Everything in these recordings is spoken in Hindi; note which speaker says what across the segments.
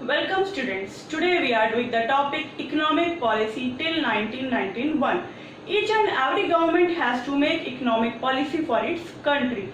Speaker 1: Welcome students. Today we are doing the topic economic policy till 1991. Each and every government has to make economic policy for its country.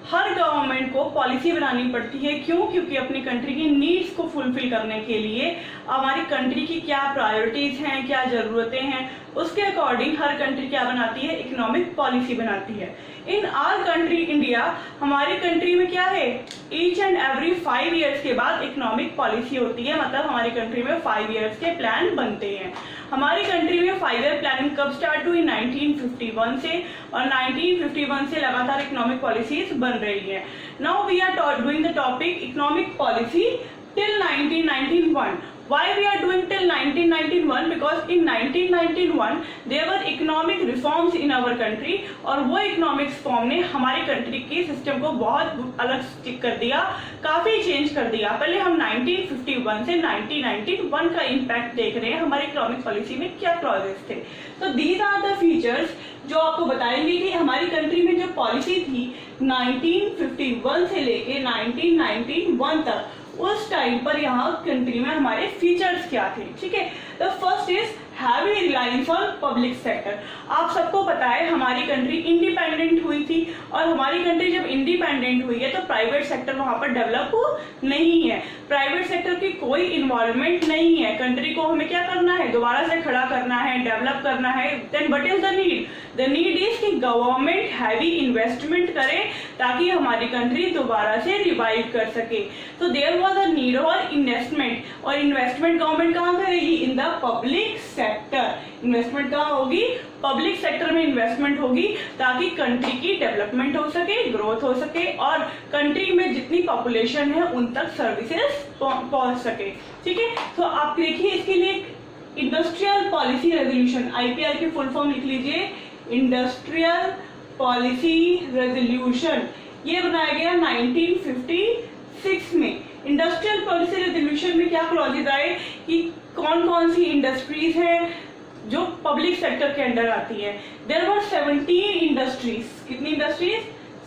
Speaker 1: Her government को पॉलिसी बनानी पड़ती है। क्यों? क्योंकि अपनी कंट्री की नीड्स को फुलफिल करने के लिए हमारी कंट्री की क्या प्रायोरिटीज हैं, क्या जरूरतें हैं, उसके अकॉर्डिंग हर कंट्री क्या बनाती है, इकोनॉमिक पॉलिसी बनाती है। इन आवर कंट्री इंडिया, हमारी कंट्री में क्या है, ईच एंड एवरी 5 ईयर्स के बाद इकोनॉमिक पॉलिसी होती है। मतलब हमारी कंट्री में 5 ईयर्स के प्लान बनते हैं। हमारी कंट्री में 5 ईयर प्लानिंग कब स्टार्ट हुई? 1951 से, और 1951 से लगातार इकोनॉमिक पॉलिसीज बन रही है। Now we are doing the topic economic policy till 1991. Why we are doing till 1991? Because in 1991 there were economic reforms in our country, और वो इकोनॉमिक रिफॉर्म ने हमारी कंट्री के सिस्टम को बहुत अलग कर दिया, काफी चेंज कर दिया। पहले हम 1951 से 1991 का इम्पैक्ट देख रहे हैं, हमारी इकोनॉमिक पॉलिसी में क्या क्लॉजेस थे। तो दीज आर द फीचर्स जो आपको बताएंगे कि हमारी कंट्री में जो पॉलिसी थी 1951 से लेके 1991 तक, उस टाइम पर यहाँ कंट्री में हमारे फीचर्स क्या थे। ठीक है, the first is heavy reliance on public sector. आप सबको पता है हमारी कंट्री इंडिपेंडेंट हुई थी, और हमारी कंट्री जब इंडिपेंडेंट हुई है तो प्राइवेट सेक्टर वहां पर डेवलप नहीं है, प्राइवेट सेक्टर की कोई इन्वॉल्वमेंट नहीं है। कंट्री को हमें क्या करना है, दोबारा से खड़ा करना है, डेवलप करना है। Then what is the need? The need is कि गवर्नमेंट हैवी इन्वेस्टमेंट करे ताकि हमारी कंट्री दोबारा से रिवाइव कर सके। तो there was a need for investment, और इन्वेस्टमेंट गवर्नमेंट कहाँ करेगी? In the public sector. Investment कहाँ होगी? पब्लिक सेक्टर में इन्वेस्टमेंट होगी ताकि कंट्री की डेवलपमेंट हो सके, ग्रोथ हो सके, और कंट्री में जितनी पॉपुलेशन है उन तक सर्विसेज पहुंच सके। ठीक है, तो आप देखिए इसके लिए इंडस्ट्रियल पॉलिसी रेजोल्यूशन, आईपीआर की फुल फॉर्म लिख लीजिए, इंडस्ट्रियल पॉलिसी रेजोल्यूशन। ये बनाया गया 1956 में। इंडस्ट्रियल पॉलिसी रेजोल्यूशन में क्या क्लॉजेज आए कि कौन कौन सी इंडस्ट्रीज हैं जो पब्लिक सेक्टर के अंडर आती है। There were 17 industries. कितनी इंडस्ट्रीज?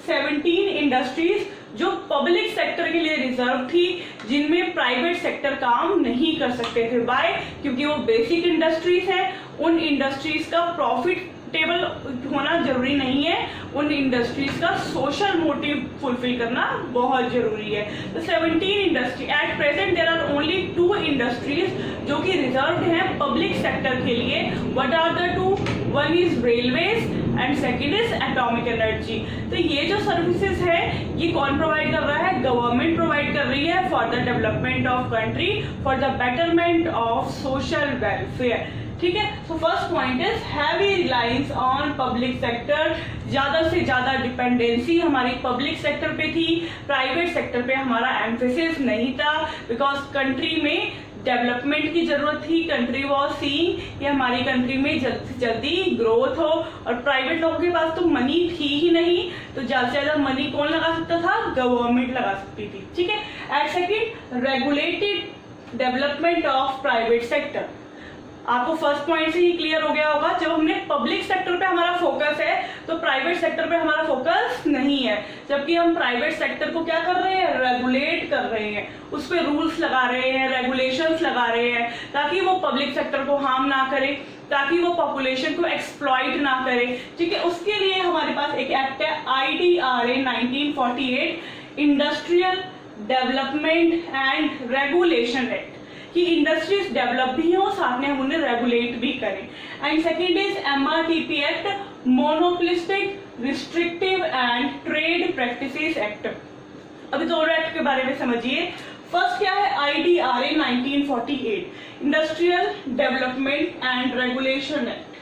Speaker 1: 17 इंडस्ट्रीज जो पब्लिक सेक्टर के लिए रिजर्व थी, जिनमें प्राइवेट सेक्टर काम नहीं कर सकते थे। बाय? क्योंकि वो बेसिक इंडस्ट्रीज है, उन इंडस्ट्रीज का प्रॉफिट टेबल होना जरूरी नहीं है, उन इंडस्ट्रीज का सोशल मोटिव फुलफिल करना बहुत जरूरी है। तो 17 industry at present there are only 2 industries जो कि रिजर्व्ड हैं पब्लिक सेक्टर के लिए। What are the 2? One is railways and second is atomic energy. तो ये जो सर्विसेज है ये कौन प्रोवाइड कर रहा है? गवर्नमेंट प्रोवाइड कर रही है for the development of country, for the betterment of social welfare. ठीक है, so first point is heavy reliance on public sector. ज्यादा से ज्यादा डिपेंडेंसी हमारी पब्लिक सेक्टर पे थी, प्राइवेट सेक्टर पे हमारा एम्फेसिस नहीं था, बिकॉज कंट्री में डेवलपमेंट की जरूरत थी। कंट्री वाज सीइंग कि हमारी कंट्री में जल्दी से जल्दी ग्रोथ हो, और प्राइवेट लोगों के पास तो मनी थी ही नहीं, तो ज्यादा से ज्यादा मनी कौन लगा सकता था? गवर्नमेंट लगा सकती थी। ठीक है, at second regulated development of private sector. आपको फर्स्ट पॉइंट से ही क्लियर हो गया होगा, जब हमने पब्लिक सेक्टर पे हमारा फोकस है तो प्राइवेट सेक्टर पे हमारा फोकस नहीं है। जबकि हम प्राइवेट सेक्टर को क्या कर रहे हैं? रेगुलेट कर रहे हैं, उस पर रूल्स लगा रहे हैं, रेगुलेशंस लगा रहे हैं, ताकि वो पब्लिक सेक्टर को हार्म ना करे, ताकि वो पॉपुलेशन को एक्सप्लॉइट ना करे। ठीक है, उसके लिए हमारे पास एक एक्ट है IDRA 1948, industrial development and regulation act, कि इंडस्ट्रीज डेवलप भी हो, साथ में हम उन्हें रेगुलेट भी करें। And second is MRTP act, monopolistic restrictive and trade practices act. अभी दोनों एक्ट के बारे में समझिए। फर्स्ट क्या है? IDRA 1948, industrial development and regulation act,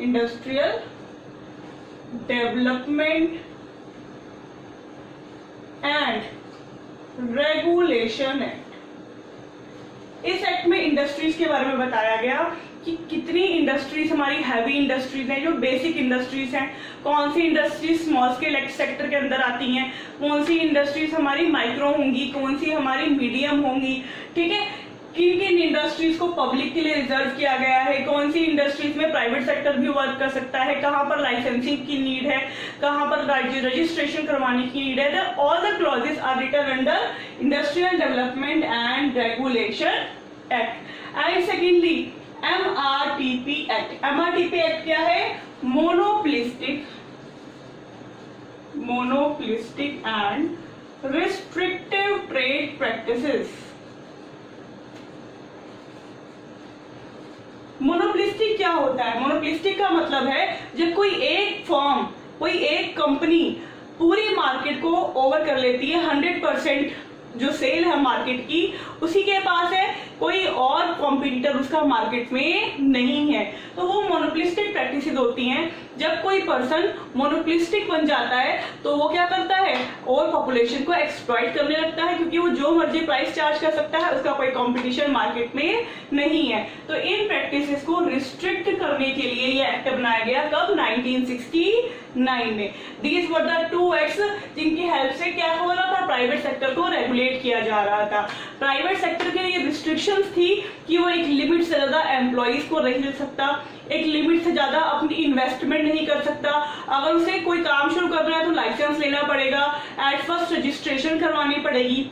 Speaker 1: industrial development and regulation act. इस एक्ट में इंडस्ट्रीज के बारे में बताया गया कि कितनी इंडस्ट्रीज हमारी हैवी इंडस्ट्रीज हैं, जो बेसिक इंडस्ट्रीज हैं, कौन सी इंडस्ट्रीज स्मॉल स्केल सेक्टर के अंदर आती हैं, कौन सी इंडस्ट्रीज हमारी माइक्रो होंगी, कौन सी हमारी मीडियम होंगी। ठीक है, किन किन इंडस्ट्रीज को पब्लिक के लिए रिजर्व किया गया है, कौन सी इंडस्ट्रीज में प्राइवेट सेक्टर भी वर्क कर सकता है, कहाँ पर लाइसेंसिंग की नीड है, कहाँ पर रजिस्ट्रेशन करवाने की नीड है। All the clauses are written under industrial development and and Regulation Act. And secondly, MRTP Act. MRTP Act क्या है? Monopolistic and Restrictive Trade Practices. Monopolistic क्या होता है? मोनोपोलिस्टिक का मतलब है जब कोई एक फर्म, कोई एक कंपनी पूरी मार्केट को ओवर कर लेती है, 100% जो सेल है मार्केट की उसी के पास है, कोई और कॉम्पिटिटर उसका मार्केट में नहीं है, तो वो मोनोपोलिस्टिक प्रैक्टिसेस होती हैं। जब कोई पर्सन मोनोपोलिस्टिक बन जाता है तो वो क्या करता है? और पॉपुलेशन को एक्सप्लॉइट करने लगता है, क्योंकि वो जो मर्जी प्राइस चार्ज कर सकता है, उसका कोई कंपटीशन मार्केट में नहीं है। तो इन प्रैक्टिसेस को रिस्ट्रिक्ट करने के लिए ये एक्ट बनाया गया। कब? 1969 में। These were the two acts जिनकी हेल्प से क्या हो रहा था? प्राइवेट सेक्टर को रेगुलेट किया जा रहा था। प्राइवेट सेक्टर के लिए रिस्ट्रिक्शंस थी कि वो एक लिमिट से ज्यादा एम्प्लॉइज को नहीं ले सकता, एक लिमिट से ज्यादा अपनी इन्वेस्टमेंट नहीं कर सकता, अगर उसे कोई काम शुरू करना है तो लाइसेंस लेना पड़ेगा, एट फर्स्ट रजिस्ट्रेशन करवानी पड़ेगी।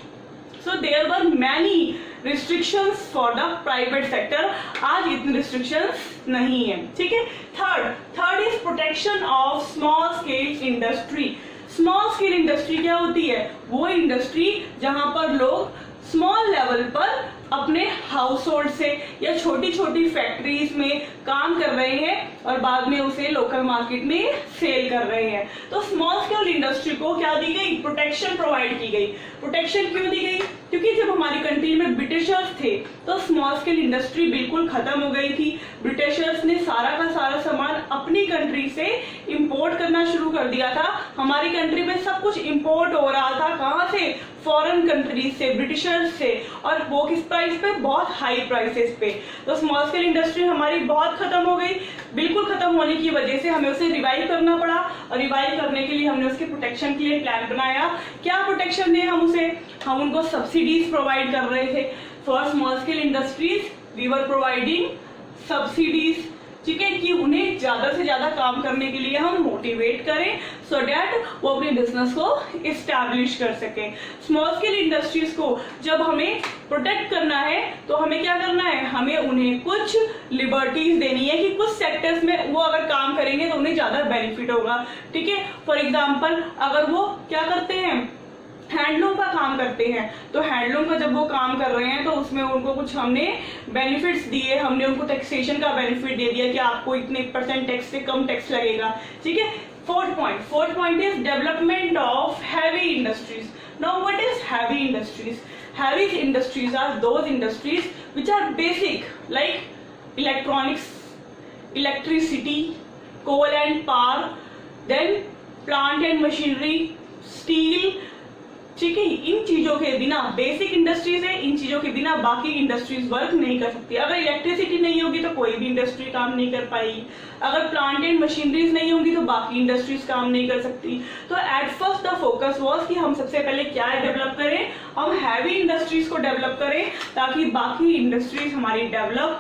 Speaker 1: So there were many restrictions for the private sector. आज इतनी रिस्ट्रिक्शंस नहीं है, ठीक है। Third is protection of small scale industry. Small scale industry क्या होती है? वो इंडस्ट्री जहां पर लोग स्मॉल लेवल पर अपने हाउस होल्ड से या छोटी छोटी फैक्ट्रीज में काम कर रहे हैं और बाद में उसे लोकल मार्केट में सेल कर रहे हैं। तो स्मॉल स्केल इंडस्ट्री को क्या दी गई? प्रोटेक्शन प्रोवाइड की गई। प्रोटेक्शन क्यों दी गई? क्योंकि जब हमारी कंट्री में ब्रिटिशर्स थे तो स्मॉल स्केल इंडस्ट्री बिल्कुल खत्म हो गई थी। ब्रिटिशर्स ने सारा का सारा सामान अपनी कंट्री से इंपोर्ट करना शुरू कर दिया था। हमारी कंट्री में सब कुछ इंपोर्ट हो रहा था। कहां से? फॉरेन कंट्रीज से, ब्रिटिशर्स से, और वो किस प्राइस पे? बहुत हाई प्राइसेस पे। तो स्मॉल स्केल इंडस्ट्री हमारी बहुत खत्म हो गई। बिल्कुल खत्म होने की वजह से हमें उसे रिवाइव करना पड़ा, और रिवाइव करने के लिए हमने उसके प्रोटेक्शन के लिए प्लान बनाया। क्या प्रोटेक्शन दिए हम उसे? हम उनको सब्सिडीज प्रोवाइड कर रहे थे। For small scale industries we were providing subsidies, ठीक है, कि उन्हें ज्यादा से ज्यादा काम करने के लिए हम मोटिवेट करें, सो डैट वो अपने बिजनेस को इस्टेब्लिश कर सके। स्मॉल स्केल इंडस्ट्रीज को जब हमें प्रोटेक्ट करना है तो हमें क्या करना है? हमें उन्हें कुछ लिबर्टीज देनी है कि कुछ सेक्टर्स में वो अगर काम करेंगे तो उन्हें ज्यादा बेनिफिट होगा, ठीक है। फॉर एग्जाम्पल, अगर वो क्या करते हैं? हैंडलूम का काम करते हैं, तो हैंडलूम का जब वो काम कर रहे हैं तो उसमें उनको कुछ हमने बेनिफिट्स दिए, हमने उनको टैक्सेशन का बेनिफिट दे दिया कि आपको इतने % टैक्स से कम टैक्स लगेगा, ठीक है। Fourth point is development of heavy industries. Now what is heavy industries? Heavy industries are those industries which are basic like electronics, electricity, coal and power, then plant and machinery, steel, ठीक है। इन चीजों के बिना, बेसिक इंडस्ट्रीज है, इन चीजों के बिना बाकी इंडस्ट्रीज वर्क नहीं कर सकती। अगर इलेक्ट्रिसिटी नहीं होगी तो कोई भी इंडस्ट्री काम नहीं कर पाएगी, अगर प्लांट एंड मशीनरीज नहीं होंगी तो बाकी इंडस्ट्रीज काम नहीं कर सकती। तो at first the focus was कि हम सबसे पहले क्या डेवलप करें? हम हैवी इंडस्ट्रीज को डेवलप करें ताकि बाकी इंडस्ट्रीज हमारी डेवलप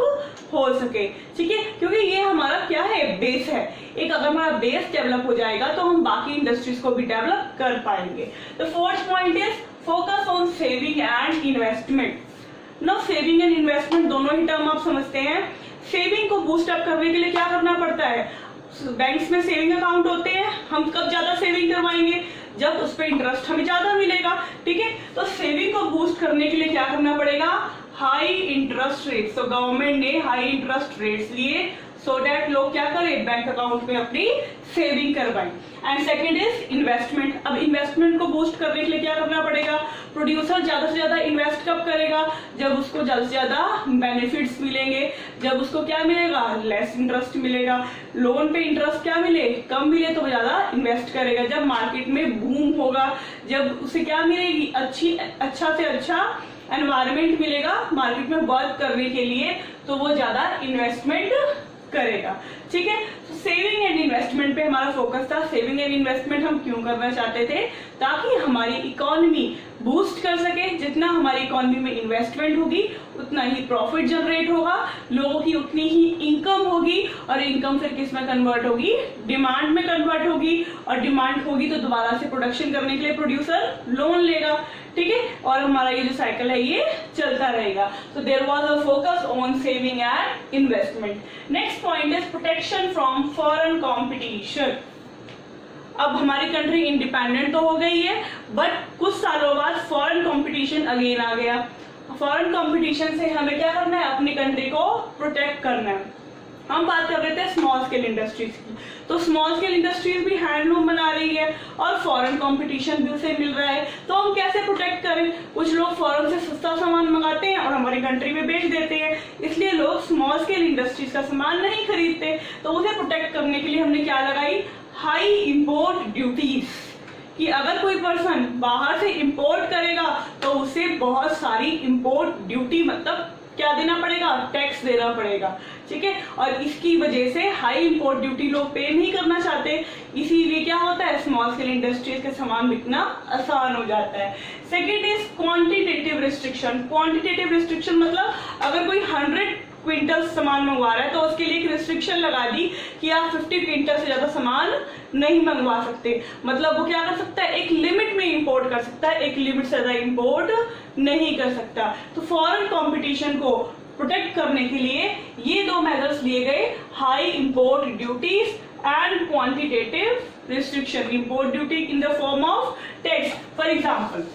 Speaker 1: हो सके, ठीक है, क्योंकि ये हमारा क्या है? बेस है। एक अगर हमारा बेस डेवलप हो जाएगा तो हम बाकी इंडस्ट्रीज को भी डेवलप कर पाएंगे। The fourth point is focus on saving and investment. No, saving and investment दोनों ही टर्म आप समझते हैं। सेविंग को बूस्ट अप करने के लिए क्या करना पड़ता है? बैंक्स में सेविंग अकाउंट होते हैं, हम कब ज्यादा सेविंग करवाएंगे? जब उस पर इंटरेस्ट हमें ज्यादा मिलेगा, ठीक है। तो सेविंग को बूस्ट करने के लिए क्या करना पड़ेगा? High interest rate. तो गवर्नमेंट ने हाई इंटरेस्ट रेट्स लिए सो दैट लोग क्या करें? बैंक अकाउंट में अपनी सेविंग करवाएं। And second is investment. अब इन्वेस्टमेंट को बूस्ट करने के लिए क्या करना पड़ेगा? प्रोड्यूसर ज्यादा से ज्यादा इन्वेस्ट कब करेगा? जब उसको ज्यादा से ज्यादा बेनिफिट्स मिलेंगे, जब उसको क्या मिलेगा? लेस इंटरेस्ट मिलेगा। लोन पे इंटरेस्ट क्या मिले? कम मिले तो ज्यादा इन्वेस्ट करेगा। जब मार्केट में बूम होगा, जब उसे क्या मिलेगी? अच्छा से अच्छा एनवायरमेंट मिलेगा मार्केट में वर्क करने के लिए, तो वो ज्यादा इन्वेस्टमेंट करेगा, ठीक है। सेविंग एंड इन्वेस्टमेंट पे हमारा फोकस था। सेविंग एंड इन्वेस्टमेंट हम क्यों करना चाहते थे? ताकि हमारी इकोनॉमी बूस्ट कर सके। जितना हमारी इकोनॉमी में इन्वेस्टमेंट होगी उतना ही प्रॉफिट जनरेट होगा, लोगों की उतनी ही इनकम होगी, और इनकम फिर किस में कन्वर्ट होगी? डिमांड में कन्वर्ट होगी, और डिमांड होगी तो दोबारा से प्रोडक्शन करने के लिए प्रोड्यूसर लोन लेगा, ठीक है, और हमारा ये जो साइकिल है ये चलता रहेगा। तो there was a focus on saving and investment. Next point is protection from foreign competition. अब हमारी कंट्री इंडिपेंडेंट तो हो गई है, बट कुछ सालों बाद फॉरेन कंपटीशन अगेन आ गया। फॉरेन कंपटीशन से हमें क्या करना है, अपनी कंट्री को प्रोटेक्ट करना है। हम बात कर रहे थे स्मॉल स्केल इंडस्ट्रीज की, तो स्मॉल स्केल इंडस्ट्रीज भी हैंडलूम बना रही है और फॉरेन कंपटीशन भी उसे मिल रहा है, तो हम कैसे प्रोटेक्ट करें। कुछ लोग फॉरेन से सस्ता सामान मंगाते हैं और हमारी कंट्री में बेच देते हैं, इसलिए लोग स्मॉल स्केल इंडस्ट्रीज का सामान नहीं खरीदते। तो उसे प्रोटेक्ट करने के लिए हमने क्या लगाई, हाई इंपोर्ट ड्यूटीज, कि अगर कोई पर्सन बाहर से इंपोर्ट करेगा तो उसे बहुत सारी इंपोर्ट ड्यूटी मतलब क्या देना पड़ेगा, टैक्स देना पड़ेगा, ठीक है। और इसकी वजह से हाई इंपोर्ट ड्यूटी लोग पे नहीं करना चाहते, इसीलिए क्या होता है, स्मॉल स्केल इंडस्ट्रीज के सामान बिकना आसान हो जाता है। Second is quantitative restriction. Quantitative restriction मतलब अगर कोई 100 क्विंटल सामान मंगवा रहा है तो उसके लिए एक रिस्ट्रिक्शन लगा दी कि आप 50 क्विंटल से ज्यादा सामान नहीं मंगवा सकते। मतलब वो क्या कर सकता है, एक लिमिट में इंपोर्ट कर सकता है, एक लिमिट से ज्यादा इंपोर्ट नहीं कर सकता। तो फॉरेन कंपटीशन को प्रोटेक्ट करने के लिए ये दो मेजर्स लिए गए, high import duties and quantitative restriction. Import duty in the form of tax. For example,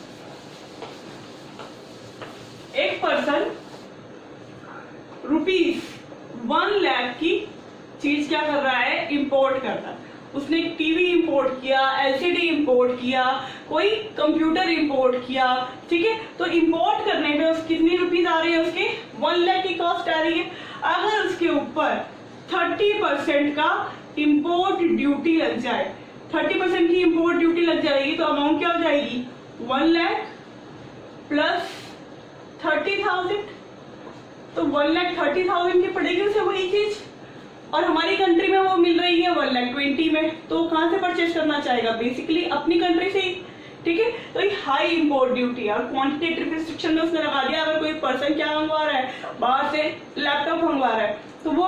Speaker 1: एक पर्सन ₹1 लाख की चीज क्या कर रहा है, इंपोर्ट कर रहा है। उसने एक टीवी इंपोर्ट किया, एलसीडी इंपोर्ट किया, कोई कंप्यूटर इंपोर्ट किया, ठीक है। तो इंपोर्ट करने में उसकी कितनी रुपीज आ रही है, उसके 1 लाख की कॉस्ट आ रही है। अगर उसके ऊपर 30% का इंपोर्ट ड्यूटी लग जाए, 30% की इंपोर्ट ड्यूटी लग जाएगी, तो अमाउंट क्या हो जाएगी, 1 लाख प्लस 30,000, तो 1,30,000 की पड़ेगी उसे वही चीज, और हमारी कंट्री में वो मिल रही है 1,20,000 में, तो कहां से परचेज करना चाहेगा, बेसिकली अपनी कंट्री से ही, ठीक है। तो ये हाई इंपोर्ट ड्यूटी है। और क्वांटिटेटिव रिस्ट्रिक्शन में उसने लगा दिया, अगर कोई पर्सन क्या मंगवा रहा है, बाहर से लैपटॉप मंगवा रहा है, तो वो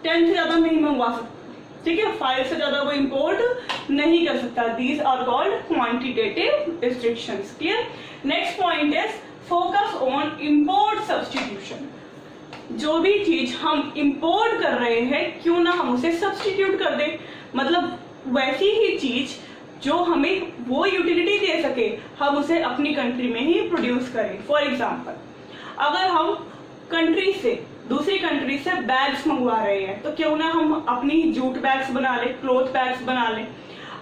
Speaker 1: 10 से ज्यादा नहीं मंगवा सकता, ठीक है, 5 से ज्यादा वो इंपोर्ट नहीं कर सकता। These are called quantitative restrictions. Clear. Next point is focus on import substitution. जो भी चीज हम इंपोर्ट कर रहे हैं, क्यों ना हम उसे सब्स्टिट्यूट कर दें, मतलब वैसी ही चीज जो हमें वो यूटिलिटी दे सके, हम उसे अपनी कंट्री में ही प्रोड्यूस करें। फॉर एग्जाम्पल, अगर हम कंट्री से दूसरी कंट्री से बैग्स मंगवा रहे हैं, तो क्यों ना हम अपनी जूट बैग्स बना लें, क्लॉथ बैग्स बना लें।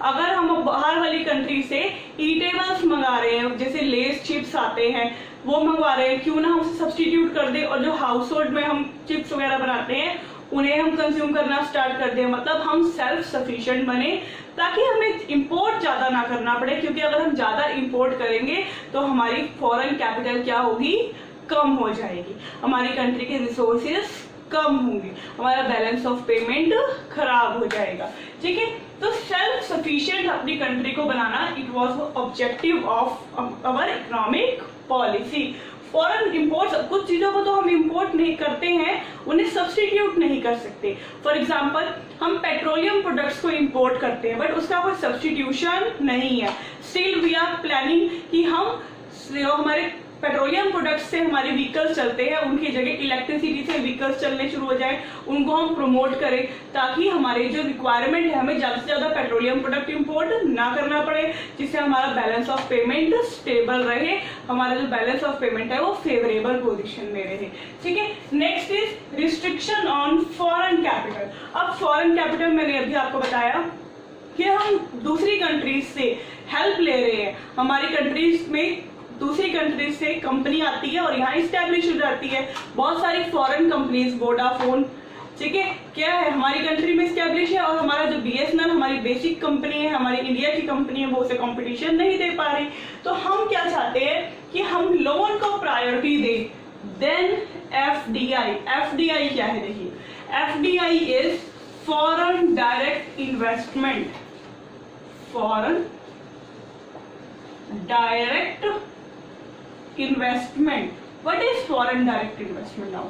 Speaker 1: अगर हम बाहर वाली कंट्री से ईटेबल्स मंगा रहे हैं, जैसे लेस चिप्स आते हैं वो मंगवा रहे हैं, क्यों ना हम उसे सब्स्टिट्यूट कर दें, और जो हाउस होल्ड में हम चिप्स वगैरह बनाते हैं उन्हें हम कंज्यूम करना स्टार्ट कर दें। मतलब हम सेल्फ सफिशिएंट बने, ताकि हमें इंपोर्ट ज्यादा ना करना पड़े, क्योंकि अगर हम ज्यादा इंपोर्ट करेंगे तो हमारी फॉरेन कैपिटल क्या होगी, कम हो जाएगी, हमारी कंट्री के रिसोर्सेज कम होंगे, हमारा बैलेंस ऑफ पेमेंट खराब हो जाएगा, ठीक है। तो सेल्फ सफिशिएंट अपनी कंट्री को बनाना, it was objective of our economic policy. Foreign imports, कुछ चीजों को तो हम इंपोर्ट नहीं करते हैं, उन्हें सब्स्टिट्यूट नहीं कर सकते। फॉर एग्जांपल, हम पेट्रोलियम प्रोडक्ट्स को इंपोर्ट करते हैं, बट उसका कोई सब्स्टिट्यूशन नहीं है। स्टिल वी आर प्लानिंग कि हम हमारे पेट्रोलियम प्रोडक्ट्स से हमारे व्हीकल्स चलते हैं, उनकी जगह इलेक्ट्रिसिटी से व्हीकल्स चलने शुरू हो जाए, उनको हम प्रमोट करें, ताकि हमारे जो रिक्वायरमेंट है, हमें ज्यादा से ज्यादा पेट्रोलियम प्रोडक्ट इंपोर्ट ना करना पड़े, जिससे हमारा बैलेंस ऑफ पेमेंट स्टेबल रहे, हमारा जो बैलेंस ऑफ पेमेंट है वो फेवरेबल पोजीशन में रहे, ठीक है। Next is restriction on foreign capital. अब फॉरेन कैपिटल मैंने अभी आपको बताया कि हम दूसरी कंट्रीज से हेल्प ले रहे हैं, हमारी कंट्रीज में दूसरी कंट्री से कंपनी आती है और यहाँ स्टैब्लिश हो जाती है, बहुत सारी फॉरेन कंपनीज, वोडाफोन, ठीक है, क्या है, हमारी कंट्री में स्टैब्लिश है, और हमारा जो BSNL हमारी बेसिक कंपनी है, हमारी इंडिया की कंपनी है, वो उसे कंपटीशन नहीं दे पा रही। तो हम क्या चाहते हैं कि हम लोन को प्रायोरिटी दें, देन FDI। FDI क्या है, देखिए, FDI is foreign direct investment, foreign direct investment. What is foreign direct investment now?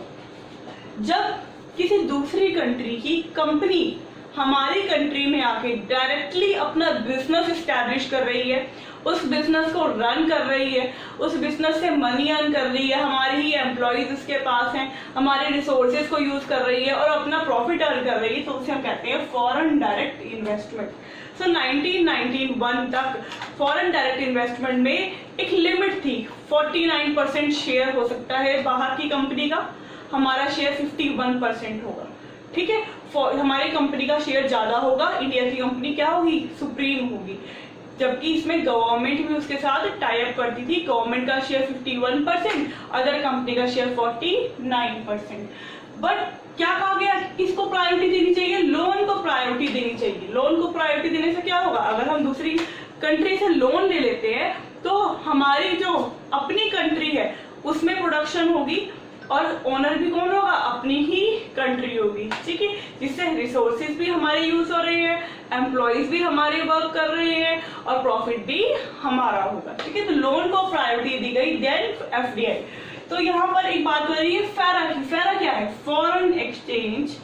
Speaker 1: जब किसी दूसरी कंट्री की कंपनी हमारी कंट्री में आके डायरेक्टली अपना बिजनेस एस्टैब्लिश कर रही है, उस बिजनेस को रन कर रही है, उस बिजनेस से मनी अर्न कर रही है, हमारे ही एम्प्लॉयज उसके पास हैं, हमारे रिसोर्सेज को यूज कर रही है और अपना प्रॉफिट अर्न कर रही है, तो उसे हम कहते हैं फॉरेन डायरेक्ट इन्वेस्टमेंट। सो 1991 तक फॉरेन डायरेक्ट इन्वेस्टमेंट में एक लिमिट थी, 49% शेयर हो सकता है बाहर की कंपनी का, हमारा शेयर 51% होगा, ठीक है। हमारी कंपनी का शेयर ज्यादा होगा, इंडिया की कंपनी क्या होगी, सुप्रीम होगी, जबकि इसमें गवर्नमेंट भी उसके साथ टाई अप करती थी। गवर्नमेंट का शेयर 51%, अदर कंपनी का शेयर 49%। बट क्या कहा गया, किसको प्रायोरिटी देनी चाहिए, लोन को प्रायोरिटी देनी चाहिए। लोन को प्रायोरिटी देने से क्या होगा, अगर हम दूसरी कंट्री से लोन ले लेते हैं तो हमारी जो अपनी कंट्री है उसमें प्रोडक्शन होगी और ओनर भी कौन होगा, अपनी ही कंट्री होगी, ठीक है, जिससे रिसोर्सेज भी हमारे यूज हो रहे हैं, एम्प्लॉयज भी हमारे वर्क कर रहे हैं और प्रॉफिट भी हमारा होगा, ठीक है। तो लोन को प्रायोरिटी दी गई, देन एफडीआई। तो यहाँ पर एक बात हो रही है फेरा की। फेरा क्या है, फॉरेन एक्सचेंज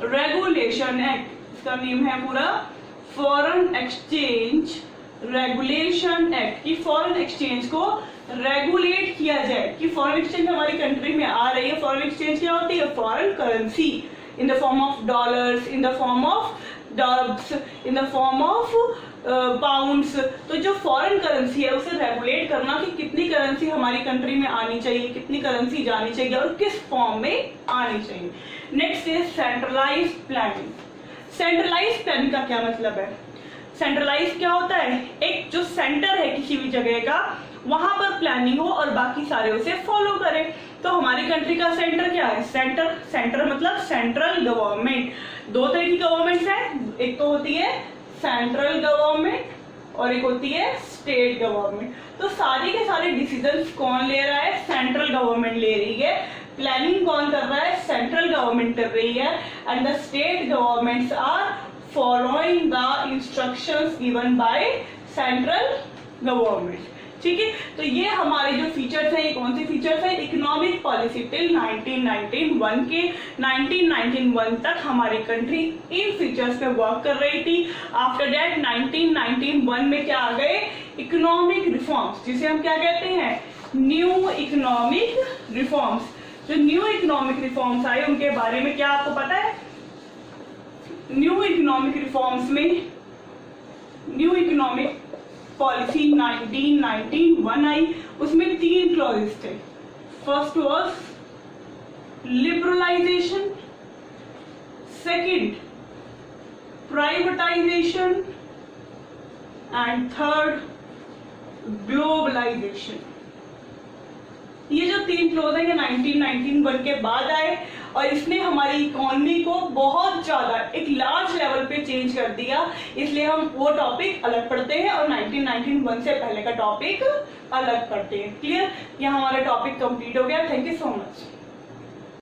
Speaker 1: रेगुलेशन एक्ट, इसका नेम है पूरा फॉरेन एक्सचेंज रेगुलेशन एक्ट, कि फॉरेन एक्सचेंज को रेगुलेट किया जाए, कि फॉरेन एक्सचेंज हमारी कंट्री में आ रही है। फॉरेन एक्सचेंज क्या होती है, foreign currency in the form of dollars, in the form of dollars, in the form of pounds. तो जो फॉरेन करेंसी है उसे रेगुलेट करना कि कितनी करेंसी हमारी कंट्री में आनी चाहिए, कितनी करेंसी जानी चाहिए और किस फॉर्म में आनी चाहिए। Next is centralised planning. Centralised planning का क्या मतलब है, सेंट्रलाइज क्या होता है, एक जो सेंटर है किसी भी जगह का वहां पर प्लानिंग हो और बाकी सारे उसे फॉलो करें। तो हमारी कंट्री का सेंटर क्या है, सेंटर मतलब सेंट्रल गवर्नमेंट। दो तरह की गवर्नमेंट है, एक तो होती है सेंट्रल गवर्नमेंट और एक होती है स्टेट गवर्नमेंट। तो सारे के सारे डिसीजंस कौन ले रहा है, सेंट्रल गवर्नमेंट ले रही है। प्लानिंग कौन कर रहा है, सेंट्रल गवर्नमेंट कर रही है। And the state governments are following the instructions given by central government, ठीक है। तो ये हमारे जो फीचर्स हैं, ये कौन से फीचर्स हैं, इकोनॉमिक पॉलिसी टिल 1991 के 1991 तक हमारी कंट्री इन फीचर्स पे वर्क कर रही थी। आफ्टर दैट 1991 में क्या आ गए, इकोनॉमिक रिफॉर्म्स, जिसे हम क्या कहते हैं, न्यू इकोनॉमिक रिफॉर्म्स। जो न्यू इकोनॉमिक रिफॉर्म्स आए उनके बारे में क्या आपको पता है, न्यू इकोनॉमिक रिफॉर्म्स में न्यू इकोनॉमिक पॉलिसी 1991 आई, उसमें 3 क्लॉजेस थे। First was liberalisation, second privatisation and third globalisation. ये जो 3 क्लॉज है ये 1991 के बाद आए और इसने हमारी इकोनॉमी को बहुत ज्यादा एक लार्ज लेवल पे चेंज कर दिया, इसलिए हम वो टॉपिक अलग पढ़ते हैं और 1991 से पहले का टॉपिक अलग पढ़ते हैं। क्लियर, यहाँ हमारा टॉपिक कंप्लीट हो गया। Thank you so much.